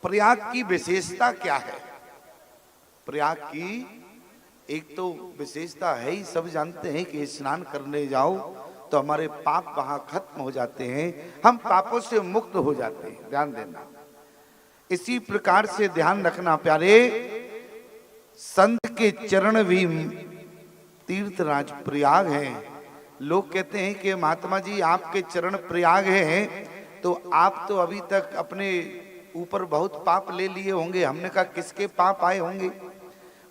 प्रयाग की विशेषता क्या है? प्रयाग की एक तो विशेषता है ही, सब जानते हैं कि स्नान करने जाओ तो हमारे पाप वहां खत्म हो जाते हैं, हम पापों से मुक्त हो जाते हैं। ध्यान देना, इसी प्रकार से ध्यान रखना प्यारे, संत के चरण भी तीर्थराज प्रयाग हैं। लोग कहते हैं कि महात्मा जी आपके चरण प्रयाग हैं, तो आप तो अभी तक अपने ऊपर बहुत पाप ले लिए होंगे। हमने कहा किसके पाप आए होंगे?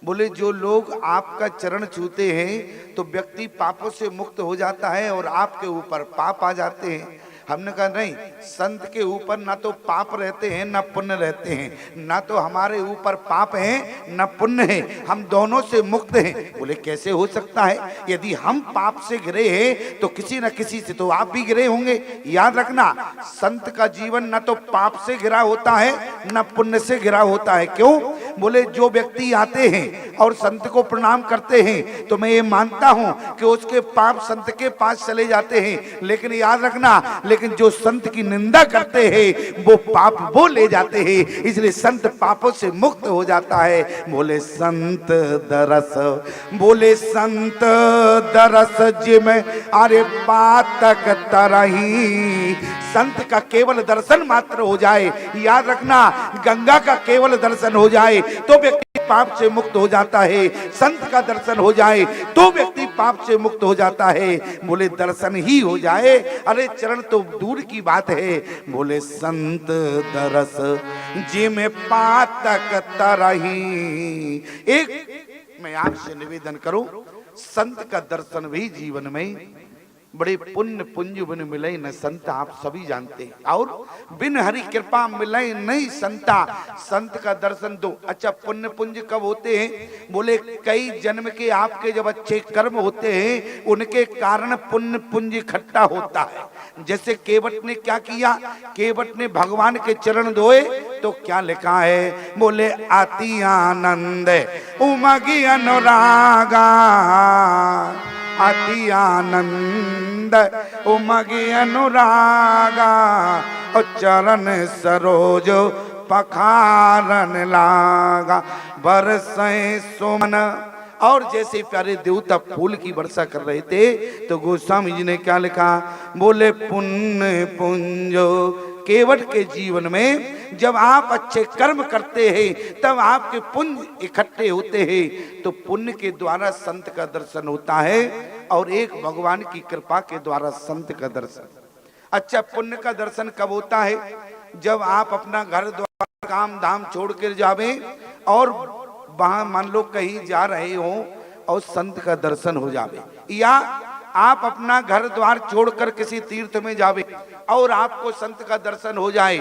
बोले जो लोग आपका चरण छूते हैं तो व्यक्ति पापों से मुक्त हो जाता है और आपके ऊपर पाप आ जाते हैं। हमने कहा नहीं, संत के ऊपर ना तो पाप रहते हैं ना पुण्य रहते हैं, ना तो हमारे ऊपर पाप है ना पुण्य है, हम दोनों से मुक्त हैं। बोले कैसे हो सकता है? यदि हम पाप से घिरे हैं तो किसी न किसी से तो आप भी घिरे होंगे। याद रखना, संत का जीवन ना तो पाप से घिरा होता है ना पुण्य से घिरा होता है। क्यों? बोले जो व्यक्ति आते हैं और संत को प्रणाम करते हैं तो मैं ये मानता हूं कि उसके पाप संत के पास चले जाते हैं, लेकिन याद रखना, लेकिन जो संत की निंदा करते हैं वो पाप वो ले जाते हैं, इसलिए संत पापों से मुक्त हो जाता है। बोले संत दरस, बोले संत दरस जिम अरे पातक तरही। संत का केवल दर्शन मात्र हो जाए, याद रखना, गंगा का केवल दर्शन हो जाए तो व्यक्ति पाप से मुक्त हो जाता है, संत का दर्शन हो जाए तो व्यक्ति पाप से मुक्त हो जाता है। बोले दर्शन ही हो जाए, अरे चरण तो दूर की बात है। बोले संत दरस जिम पातक तरही। एक मैं आपसे निवेदन करूं, संत का दर्शन भी जीवन में बड़े पुण्य पुंज बिन मिले न संत, आप सभी जानते हैं, और बिन हरि कृपा मिले नहीं संता। संत का दर्शन दो। अच्छा, पुण्य पुंज कब होते हैं? बोले कई जन्म के आपके जब अच्छे कर्म होते हैं उनके कारण पुण्य पुंज इकट्ठा होता है। जैसे केवट ने क्या किया? केवट ने भगवान के चरण धोए तो क्या लिखा है? बोले अति आनंद उमगी अनुरागा, अति आनंद उमगी अनुरागा, और चरण सरोज पखारन लागा, बरसे सुमन। और जैसे प्यारे देवता फूल की वर्षा कर रहे थे तो गोस्वामी जी ने क्या लिखा? बोले पुण्य पुंजो, केवट के जीवन में जब आप अच्छे कर्म करते हैं तब आपके पुण्य इकट्ठे होते हैं, तो पुण्य के द्वारा संत का दर्शन होता है और एक भगवान की कृपा के द्वारा संत का दर्शन। अच्छा, पुण्य का दर्शन कब होता है? जब आप अपना घर द्वार काम धाम छोड़ कर जावे और वहां मान लो कहीं जा रहे हो और संत का दर्शन हो जावे, या आप अपना घर द्वार छोड़कर किसी तीर्थ में जावे और आपको संत का दर्शन हो जाए,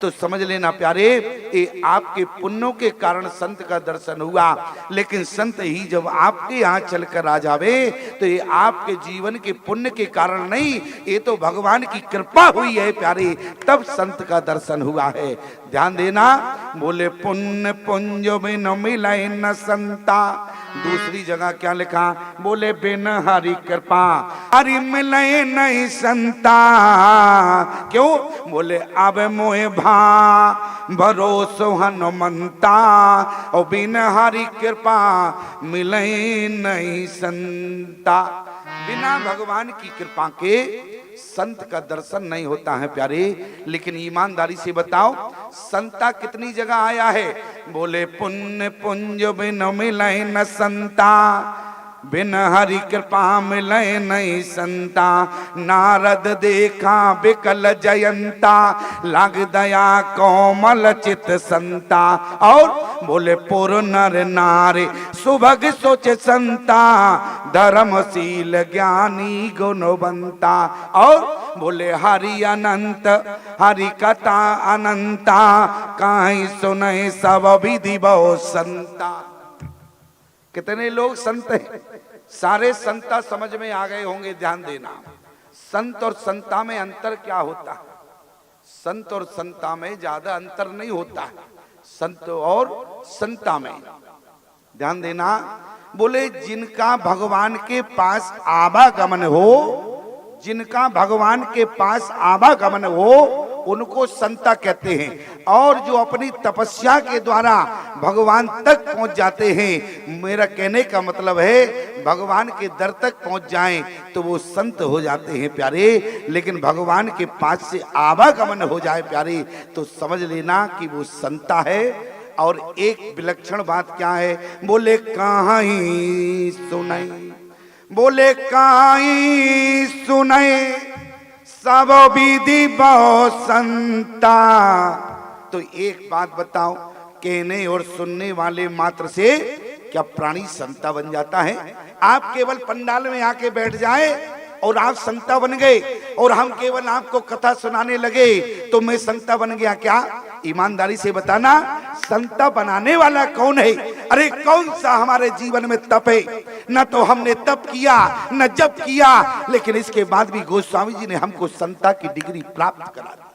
तो समझ लेना प्यारे, ये आपके पुण्यों के कारण संत का दर्शन हुआ। लेकिन संत ही जब आपके यहाँ चलकर आ जावे तो ये आपके जीवन के पुण्य के कारण नहीं, ये तो भगवान की कृपा हुई है प्यारे, तब संत का दर्शन हुआ है। ध्यान देना, बोले पुण्य पुंज बिन मिले न संता। दूसरी जगह क्या लिखा? बोले बिन हरि कृपा हरि मिले नहीं संता। क्यों? बोले अब मोहे भरोसो हनुमंता, और बिन हरि कृपा मिले नहीं संता। बिना भगवान की कृपा के संत का दर्शन नहीं होता है प्यारे। लेकिन ईमानदारी से बताओ, संता कितनी जगह आया है? बोले पुण्य पुंज बिन मिले न संता, बिन हरि कृपा मिले नहीं संता। नारद देखा बिकल जयंता, लाग दया कोमल चित संता। और बोले पुर नर नारे सुभग सोच संता, धर्मशील ज्ञानी गुणवंता। और बोले हरि अनंत हरि कथा अनंता, काहीं सुने सब विधि बहु संता। कितने लोग संत हैं? सारे संता समझ में आ गए होंगे। ध्यान देना, संत और संता में अंतर क्या होता है? संत और संता में ज्यादा अंतर नहीं होता है, संत और संता में। ध्यान देना, बोले जिनका भगवान के पास आवागमन हो, जिनका भगवान के पास आवागमन हो उनको संता कहते हैं। और जो अपनी तपस्या के द्वारा भगवान तक पहुंच जाते हैं, मेरा कहने का मतलब है भगवान के दर तक पहुंच जाएं तो वो संत हो जाते हैं प्यारे। लेकिन भगवान के पास से आवागमन हो जाए प्यारे तो समझ लेना कि वो संता है। और एक विलक्षण बात क्या है, बोले कहीं सुनाई, बोले कहीं सुनाई सब विधि बहु संता। तो एक बात बताओ, कहने और सुनने वाले मात्र से क्या प्राणी संता बन जाता है? आप केवल पंडाल में आके बैठ जाए और आप संता बन गए, और हम केवल आपको कथा सुनाने लगे तो मैं संता बन गया क्या? ईमानदारी से बताना, संता बनाने वाला कौन है? अरे कौन सा हमारे जीवन में तप है? न तो हमने तप किया न जप किया, लेकिन इसके बाद भी गोस्वामी जी ने हमको संता की डिग्री प्राप्त करा दी।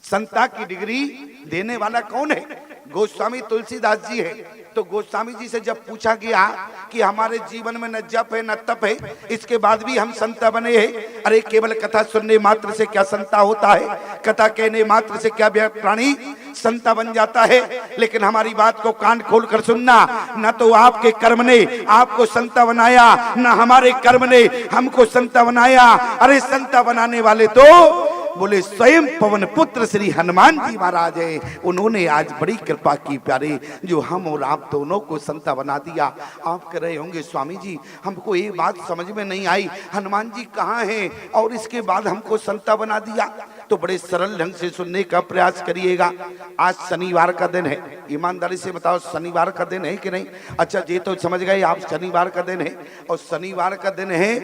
संता की डिग्री देने वाला कौन है? गोस्वामी तुलसीदास जी है। तो गोस्वामी जी से जब पूछा गया कि हमारे जीवन में न जप है न तप है, इसके बाद भी हम संता बने हैं, अरे केवल कथा सुनने मात्र से क्या संता होता है? कथा कहने मात्र से क्या प्राणी संता बन जाता है? लेकिन हमारी बात को कान खोल कर सुनना, न तो आपके कर्म ने आपको संता बनाया, न हमारे कर्म ने हमको संता बनाया। अरे संता बनाने वाले तो बोले स्वयं पवन पुत्र श्री हनुमान जी महाराज है। उन्होंने आज बड़ी कृपा की प्यारे, जो हम और आप दोनों को संता बना दिया। आप कह रहे होंगे स्वामी जी हमको ये बात समझ में नहीं आई, हनुमान जी कहाँ हैं और इसके बाद हमको संता बना दिया? तो बड़े सरल ढंग से सुनने का प्रयास करिएगा। आज शनिवार का दिन है, ईमानदारी से बताओ शनिवार का दिन है कि नहीं? अच्छा ये तो समझ गए आप, शनिवार का दिन है। और शनिवार का दिन है,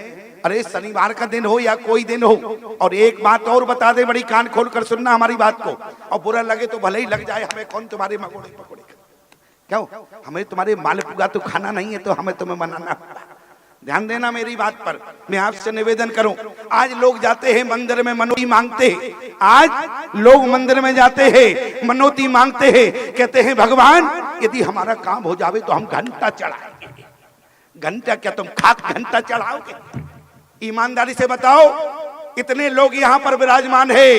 अरे शनिवार का दिन हो या कोई दिन हो, और एक बात और बता दे, बड़ी कान खोल कर सुनना हमारी बात को, और बुरा लगे तो भले ही लग जाए, हमें कौन तुम्हारे मगोड़े पकोड़े, क्यों? हमें तुम्हारे मालपुआ तो खाना नहीं है, तो हमें तुम्हें मनाना। ध्यान देना मेरी बात पर, मैं आपसे निवेदन करूं। आज लोग जाते हैं मंदिर में मनोती मांगते हैं, आज लोग मंदिर में जाते हैं मनोती मांगते हैं, कहते हैं भगवान यदि हमारा काम हो जावे तो हम घंटा चढ़ाएंगे। घंटा क्या तुम खाक घंटा चढ़ाओगे? ईमानदारी से बताओ, इतने लोग यहाँ पर विराजमान है,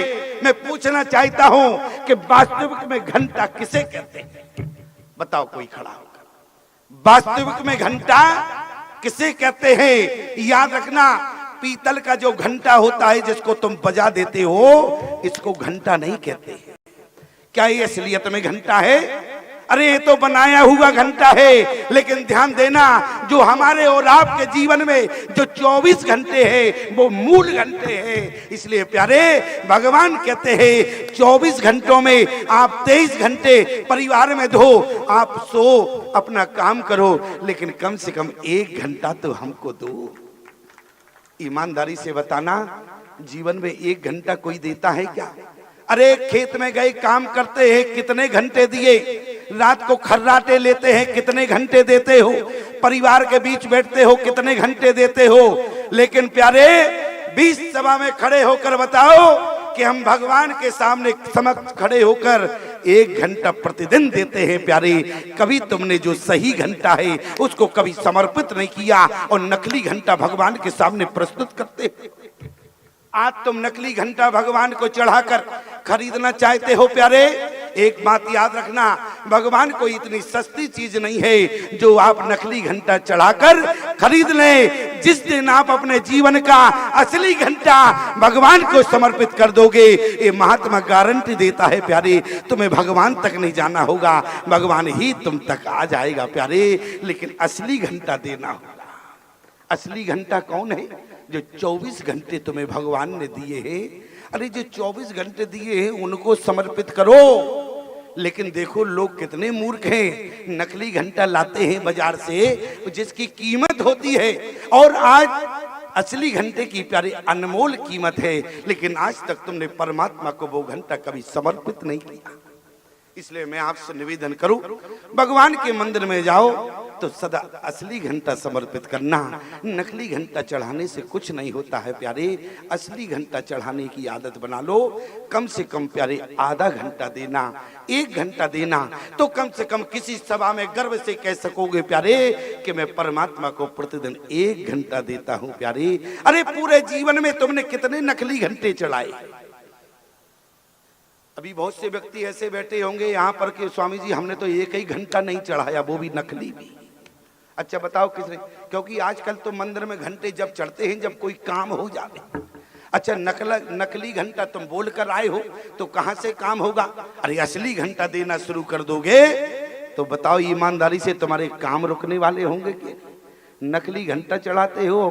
मैं पूछना चाहता हूं कि वास्तविक में घंटा किसे कहते हैं? बताओ कोई खड़ा होकर, वास्तविक में घंटा किसे कहते हैं? याद रखना, पीतल का जो घंटा होता है जिसको तुम बजा देते हो, इसको घंटा नहीं कहते। क्या ये असलियत में घंटा है? अरे ये तो बनाया हुआ घंटा है। लेकिन ध्यान देना, जो हमारे और आपके जीवन में जो 24 घंटे हैं वो मूल घंटे हैं। इसलिए प्यारे भगवान कहते हैं 24 घंटों में आप 23 घंटे परिवार में दो, आप सो अपना काम करो, लेकिन कम से कम 1 घंटा तो हमको दो। ईमानदारी से बताना, जीवन में 1 घंटा कोई देता है क्या? अरे खेत में गए काम करते हैं, कितने घंटे दिए? रात को खर्राटे लेते हैं, कितने घंटे देते हो? परिवार के बीच बैठते हो, कितने घंटे देते हो? लेकिन प्यारे 20 सभा में खड़े होकर बताओ कि हम भगवान के सामने समक्ष खड़े होकर 1 घंटा प्रतिदिन देते हैं प्यारे। कभी तुमने जो सही घंटा है उसको कभी समर्पित नहीं किया और नकली घंटा भगवान के सामने प्रस्तुत करते। आज तुम नकली घंटा भगवान को चढ़ाकर खरीदना चाहते हो प्यारे। एक बात याद रखना, भगवान कोई इतनी सस्ती चीज नहीं है जो आप नकली घंटा चढ़ाकर खरीद लें। जिस दिन आप अपने जीवन का असली घंटा भगवान को समर्पित कर दोगे, ये महात्मा गारंटी देता है प्यारे, तुम्हें भगवान तक नहीं जाना होगा, भगवान ही तुम तक आ जाएगा प्यारे। लेकिन असली घंटा देना होगा। असली घंटा कौन है? जो 24 घंटे तुम्हें भगवान ने दिए हैं। अरे जो 24 घंटे दिए हैं उनको समर्पित करो। लेकिन देखो लोग कितने मूर्ख हैं, नकली घंटा लाते हैं बाजार से जिसकी कीमत होती है, और आज असली घंटे की प्यारी अनमोल कीमत है, लेकिन आज तक तुमने परमात्मा को वो घंटा कभी समर्पित नहीं किया। इसलिए मैं आपसे निवेदन करूं, भगवान के मंदिर में जाओ तो सदा असली घंटा समर्पित करना। नकली घंटा चढ़ाने से कुछ नहीं होता है प्यारे। असली घंटा चढ़ाने की आदत बना लो। कम से कम प्यारे आधा घंटा देना, 1 घंटा देना, तो कम से कम किसी सभा में गर्व से कह सकोगे प्यारे कि मैं परमात्मा को प्रतिदिन 1 घंटा देता हूं प्यारे। अरे पूरे जीवन में तुमने कितने नकली घंटे चढ़ाए? अभी बहुत से व्यक्ति ऐसे बैठे होंगे यहाँ पर कि स्वामी जी हमने तो 1 ही घंटा नहीं चढ़ाया, वो भी नकली भी। अच्छा बताओ किसने? क्योंकि आजकल तो मंदिर में घंटे जब चढ़ते हैं जब कोई काम हो जाए। अच्छा नकली घंटा तुम बोल कर आए हो तो कहां से काम होगा? अरे असली घंटा देना शुरू कर दोगे तो बताओ ईमानदारी से तुम्हारे काम रुकने वाले होंगे कि? नकली घंटा चढ़ाते हो,